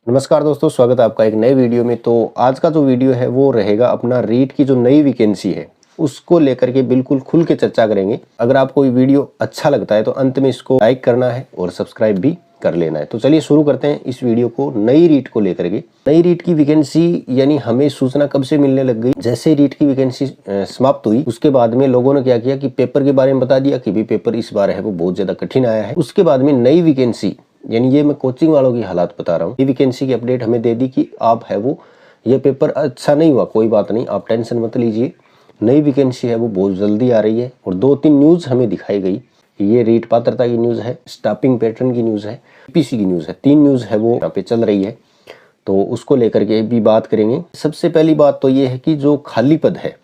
नमस्कार दोस्तों, स्वागत है आपका एक नए वीडियो में। तो आज का जो वीडियो है वो रहेगा अपना रीट की जो नई वैकेंसी है उसको लेकर के बिल्कुल खुल के चर्चा करेंगे। अगर आपको ये वीडियो अच्छा लगता है तो अंत में इसको लाइक करना है और सब्सक्राइब भी कर लेना है। तो चलिए शुरू करते हैं इस वीडियो को नई रीट को लेकर के। नई रीट की वैकेंसी यानी हमें सूचना कब से मिलने लग गई, जैसे रीट की वैकेंसी समाप्त हुई उसके बाद में लोगों ने क्या किया कि पेपर के बारे में बता दिया कि भी पेपर इस बार है वो बहुत ज्यादा कठिन आया है। उसके बाद में नई वैकेंसी यानी ये मैं कोचिंग वालों की हालात बता रहा हूँ, ये वैकेंसी की अपडेट हमें दे दी कि आप है वो ये पेपर अच्छा नहीं हुआ, कोई बात नहीं, आप टेंशन मत लीजिए, नई वैकेंसी है वो बहुत जल्दी आ रही है। और 2-3 न्यूज़ हमें दिखाई गई। ये रीट पात्रता की न्यूज़ है, स्टाफिंग पैटर्न की न्यूज़ है, पीसी की न्यूज़ है, 3 न्यूज़ है वो यहाँ पे चल रही है। तो उसको लेकर के भी बात करेंगे। सबसे पहली बात तो ये है कि जो खाली पद है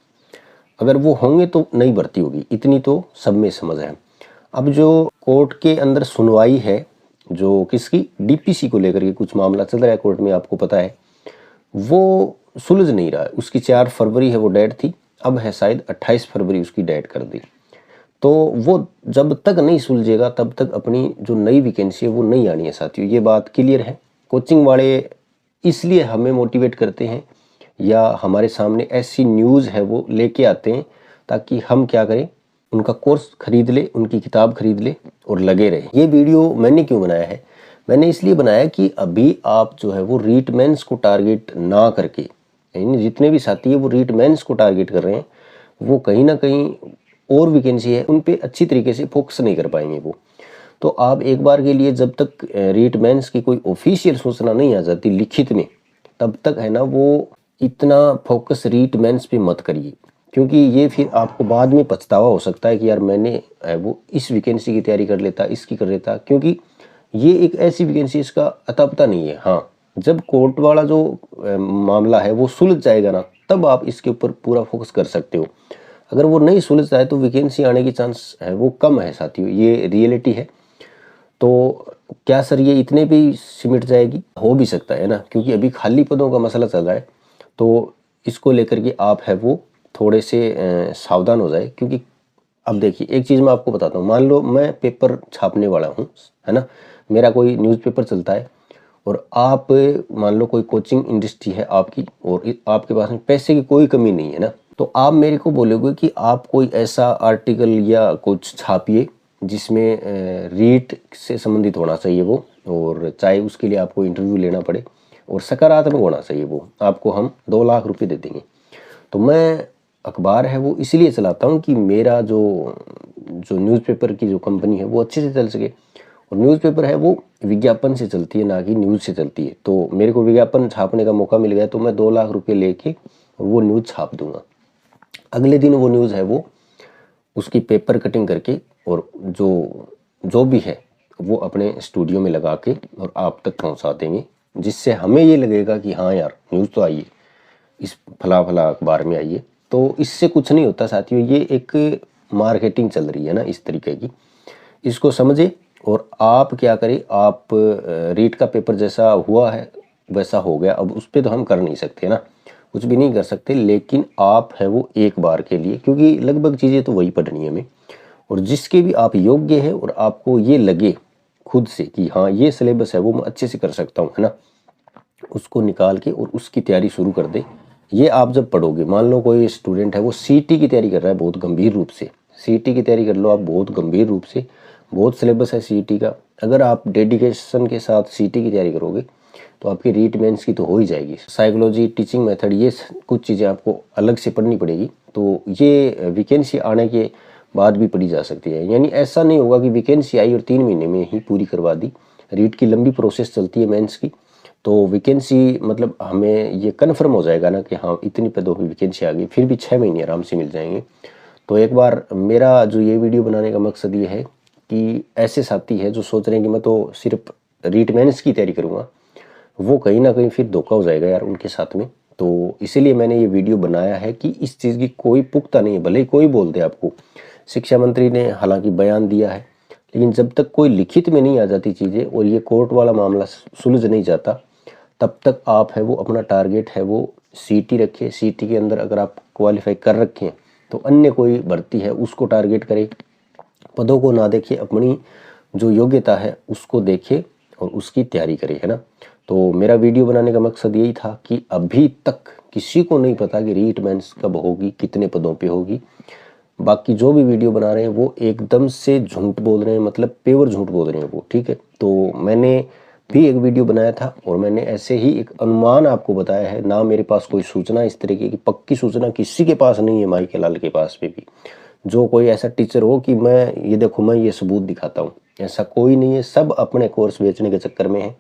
अगर वो होंगे तो नई भर्ती होगी, इतनी तो सब में समझ है। अब जो कोर्ट के अंदर सुनवाई है जो किसकी डीपीसी को लेकर के कुछ मामला चल रहा है कोर्ट में, आपको पता है, वो सुलझ नहीं रहा है। उसकी 4 फरवरी है वो डेट थी, अब है शायद 28 फरवरी उसकी डेट कर दी। तो वो जब तक नहीं सुलझेगा तब तक अपनी जो नई वैकेंसी है वो नहीं आनी है साथियों, ये बात क्लियर है। कोचिंग वाले इसलिए हमें मोटिवेट करते हैं या हमारे सामने ऐसी न्यूज़ है वो लेके आते हैं ताकि हम क्या करें, उनका कोर्स खरीद ले, उनकी किताब खरीद ले और लगे रहे। ये वीडियो मैंने क्यों बनाया है, मैंने इसलिए बनाया कि अभी आप जो है वो रीट मेंस को टारगेट ना करके, यानी जितने भी साथी है वो रीट मेंस को टारगेट कर रहे हैं, वो कहीं ना कहीं और वैकेंसी है उन पे अच्छी तरीके से फोकस नहीं कर पाएंगे वो। तो आप एक बार के लिए जब तक रीट मेंस की कोई ऑफिशियल सूचना नहीं आ जाती लिखित में, तब तक है ना वो इतना फोकस रीट मेंस पे मत करिए, क्योंकि ये फिर आपको बाद में पछतावा हो सकता है कि यार मैंने वो इस वैकेंसी की तैयारी कर लेता, इसकी कर लेता, क्योंकि ये एक ऐसी वैकेंसी इसका अता पता नहीं है। हाँ, जब कोर्ट वाला जो मामला है वो सुलझ जाएगा ना, तब आप इसके ऊपर पूरा फोकस कर सकते हो। अगर वो नहीं सुलझता है तो वैकेंसी आने की चांस है वो कम है साथियों, ये रियलिटी है। तो क्या सर ये इतने पे ही सिमट जाएगी? हो भी सकता है ना, क्योंकि अभी खाली पदों का मसला चल रहा है। तो इसको लेकर के आप है वो थोड़े से सावधान हो जाए, क्योंकि अब देखिए एक चीज़ मैं आपको बताता हूँ। मान लो मैं पेपर छापने वाला हूँ, है ना, मेरा कोई न्यूज़पेपर चलता है और आप मान लो कोई कोचिंग इंडस्ट्री है आपकी और आपके पास में पैसे की कोई कमी नहीं है ना, तो आप मेरे को बोलोगे कि आप कोई ऐसा आर्टिकल या कुछ छापिए जिसमें रीट से संबंधित होना चाहिए वो, और चाहे उसके लिए आपको इंटरव्यू लेना पड़े और सकारात्मक होना चाहिए वो, आपको हम 2 लाख रुपए दे देंगे। तो मैं अखबार है वो इसलिए चलाता हूँ कि मेरा जो जो न्यूज़पेपर की जो कंपनी है वो अच्छे से चल सके। और न्यूज़पेपर है वो विज्ञापन से चलती है, ना कि न्यूज़ से चलती है। तो मेरे को विज्ञापन छापने का मौका मिल गया तो मैं 2 लाख रुपए लेके वो न्यूज़ छाप दूंगा। अगले दिन वो न्यूज़ है वो उसकी पेपर कटिंग करके और जो जो भी है वो अपने स्टूडियो में लगा के और आप तक पहुंचा देंगे, जिससे हमें ये लगेगा कि हाँ यार न्यूज़ तो आई है, इस फला फला अखबार में आई है। तो इससे कुछ नहीं होता साथियों, ये एक मार्केटिंग चल रही है ना इस तरीके की, इसको समझे। और आप क्या करें, आप रीट का पेपर जैसा हुआ है वैसा हो गया, अब उस पर तो हम कर नहीं सकते ना, कुछ भी नहीं कर सकते। लेकिन आप है वो एक बार के लिए, क्योंकि लगभग चीज़ें तो वही पढ़नी है हमें, और जिसके भी आप योग्य है और आपको ये लगे खुद से कि हाँ ये सिलेबस है वो मैं अच्छे से कर सकता हूँ, है ना, उसको निकाल के और उसकी तैयारी शुरू कर दे। ये आप जब पढ़ोगे, मान लो कोई स्टूडेंट है वो सीटी की तैयारी कर रहा है बहुत गंभीर रूप से, सीटी की तैयारी कर लो आप बहुत गंभीर रूप से, बहुत सिलेबस है सीटी का। अगर आप डेडिकेशन के साथ सीटी की तैयारी करोगे तो आपकी रीट मेंस की तो हो ही जाएगी। साइकोलॉजी, टीचिंग मेथड, ये कुछ चीज़ें आपको अलग से पढ़नी पड़ेगी, तो ये वैकेंसी आने के बाद भी पढ़ी जा सकती है। यानी ऐसा नहीं होगा कि वैकेंसी आई और 3 महीने में ही पूरी करवा दी। रीट की लंबी प्रोसेस चलती है मेंस की, तो वैकेंसी मतलब हमें ये कन्फर्म हो जाएगा ना कि हाँ इतनी पदों की वैकेंसी आ गई, फिर भी 6 महीने आराम से मिल जाएंगे। तो एक बार मेरा जो ये वीडियो बनाने का मकसद ये है कि ऐसे साथी है जो सोच रहे हैं कि मैं तो सिर्फ रीट मेंस की तैयारी करूँगा, वो कहीं ना कहीं फिर धोखा हो जाएगा यार उनके साथ में। तो इसीलिए मैंने ये वीडियो बनाया है कि इस चीज़ की कोई पुख्ता नहीं है, भले ही कोई बोल दे आपको। शिक्षा मंत्री ने हालांकि बयान दिया है, लेकिन जब तक कोई लिखित में नहीं आ जाती चीज़ें और ये कोर्ट वाला मामला सुलझ नहीं जाता, तब तक आप है वो अपना टारगेट है वो सीटी रखें। सीटी के अंदर अगर आप क्वालिफाई कर रखें तो अन्य कोई भर्ती है उसको टारगेट करें, पदों को ना देखे, अपनी जो योग्यता है उसको देखे और उसकी तैयारी करे, है ना। तो मेरा वीडियो बनाने का मकसद यही था कि अभी तक किसी को नहीं पता कि रीट मेंस कब होगी, कितने पदों पे होगी। बाकी जो भी वीडियो बना रहे हैं वो एकदम से झूठ बोल रहे हैं, मतलब पेवर झूठ बोल रहे हैं वो, ठीक है। तो मैंने भी एक वीडियो बनाया था और मैंने ऐसे ही एक अनुमान आपको बताया है, ना मेरे पास कोई सूचना इस तरीके की पक्की सूचना किसी के पास नहीं है, माइकल लाल के पास भी जो कोई ऐसा टीचर हो कि मैं ये देखो मैं ये सबूत दिखाता हूँ, ऐसा कोई नहीं है। सब अपने कोर्स बेचने के चक्कर में है,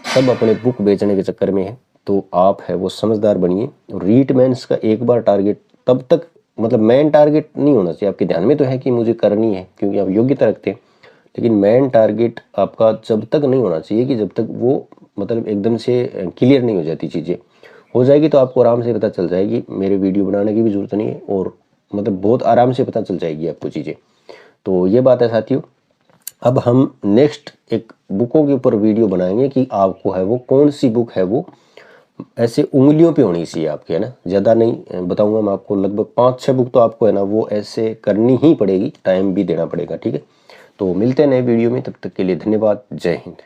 सब अपने बुक बेचने के चक्कर में है। तो आप है वो समझदार बनिए। रीट मेंस का एक बार टारगेट तब तक, मतलब मेन टारगेट नहीं होना चाहिए आपके ध्यान में, तो है कि मुझे करनी है क्योंकि आप योग्यता रखते हैं, लेकिन मेन टारगेट आपका जब तक नहीं होना चाहिए कि जब तक वो मतलब एकदम से क्लियर नहीं हो जाती चीज़ें। हो जाएगी तो आपको आराम से पता चल जाएगी, मेरे वीडियो बनाने की भी जरूरत नहीं है, और मतलब बहुत आराम से पता चल जाएगी आपको चीज़ें। तो ये बात है साथियों। अब हम नेक्स्ट एक बुकों के ऊपर वीडियो बनाएंगे कि आपको है वो कौन सी बुक है वो ऐसे उंगलियों पे होनी चाहिए आपके, है ना। ज़्यादा नहीं बताऊंगा मैं आपको, लगभग 5-6 बुक तो आपको है ना वो ऐसे करनी ही पड़ेगी, टाइम भी देना पड़ेगा, ठीक है। तो मिलते हैं नए वीडियो में, तब तक के लिए धन्यवाद, जय हिंद।